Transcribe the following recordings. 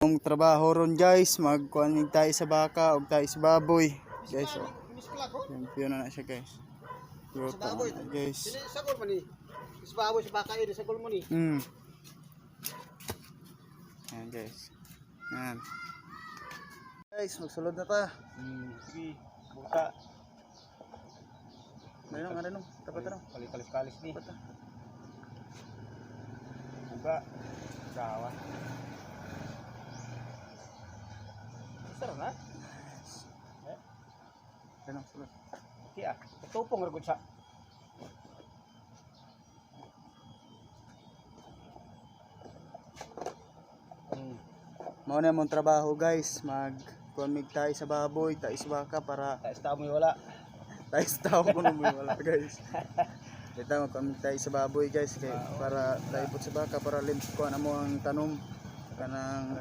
Ang trabaho ron guys, magkuhanig tayo sa baka o tayo sa baboy. Guys, oh. Yan na siya guys. Sa baboy guys. Sagol man ni. Sa baboy sa baka ini sagol man ni. Yan guys. Yan. Guys, magsulod na ta. Sige, buka. Ano? Tapat ano? Kalis-kalis ni. Buka. Sawa. Sarap na? Ano, sulod. Kaya, tutupong ragod sa. Mao na mong trabaho guys, magkuhanig tayo sa baboy, tayo sa baka para Tayo sa tao mo wala. tayo sa tao ko na wala guys. Kita magkuhanig tayo sa baboy guys, kay para tayo po sa baka para limp ko na mo ang tanom kanang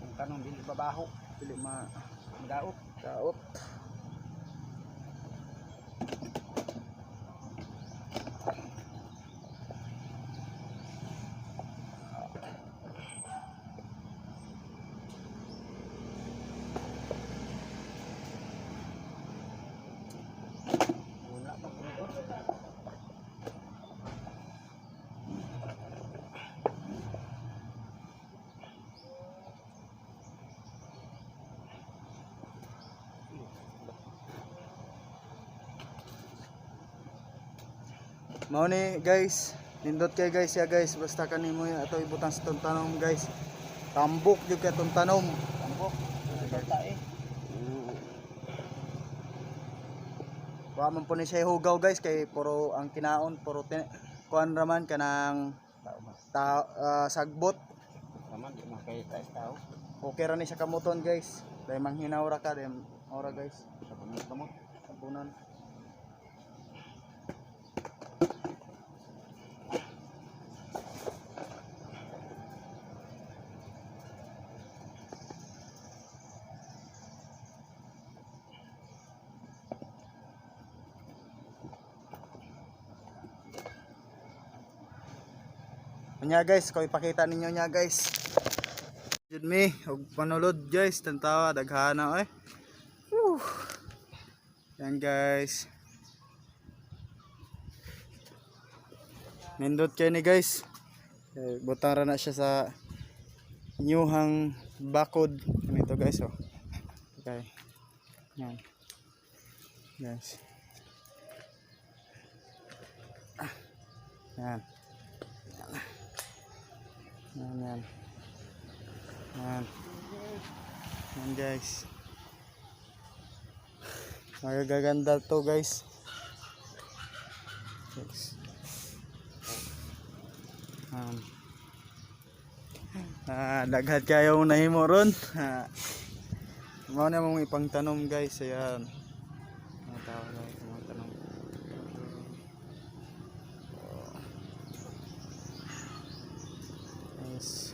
Ang tanong dili babaho, dili daot. daot. Wala pa puro. Mao ni guys, nindot kay guys ya guys, basta kanimo ato ibutang sa tong tanom guys. Tambok jud ka tong tanom. Tambok. Tae. Wa man po ni siya hugaw guys kay puro ang kinaon puro kuan raman kanang sagbot. Naman di makay tayo sa tao. Okay ra ni siya kamuton guys. Dahil manghinaw ra ka dahil ora guys. Sa pamot. Sabunan. Nya guys, ko ipakita ninyo nya guys. Jud mi og panulod guys, tantawa daghana oy. Yan guys. Nindot kay ni guys. Butang ra na siya sa inyuhang bakod. Ito guys oh. Okay. Yan. Guys. Yan. Yan. Yan guys. Magaganda to guys. Daghat kayo nahimo ron. Mao na mong ipangtanom guys. Ayan. Mga tao guys, mga tanom. Yes.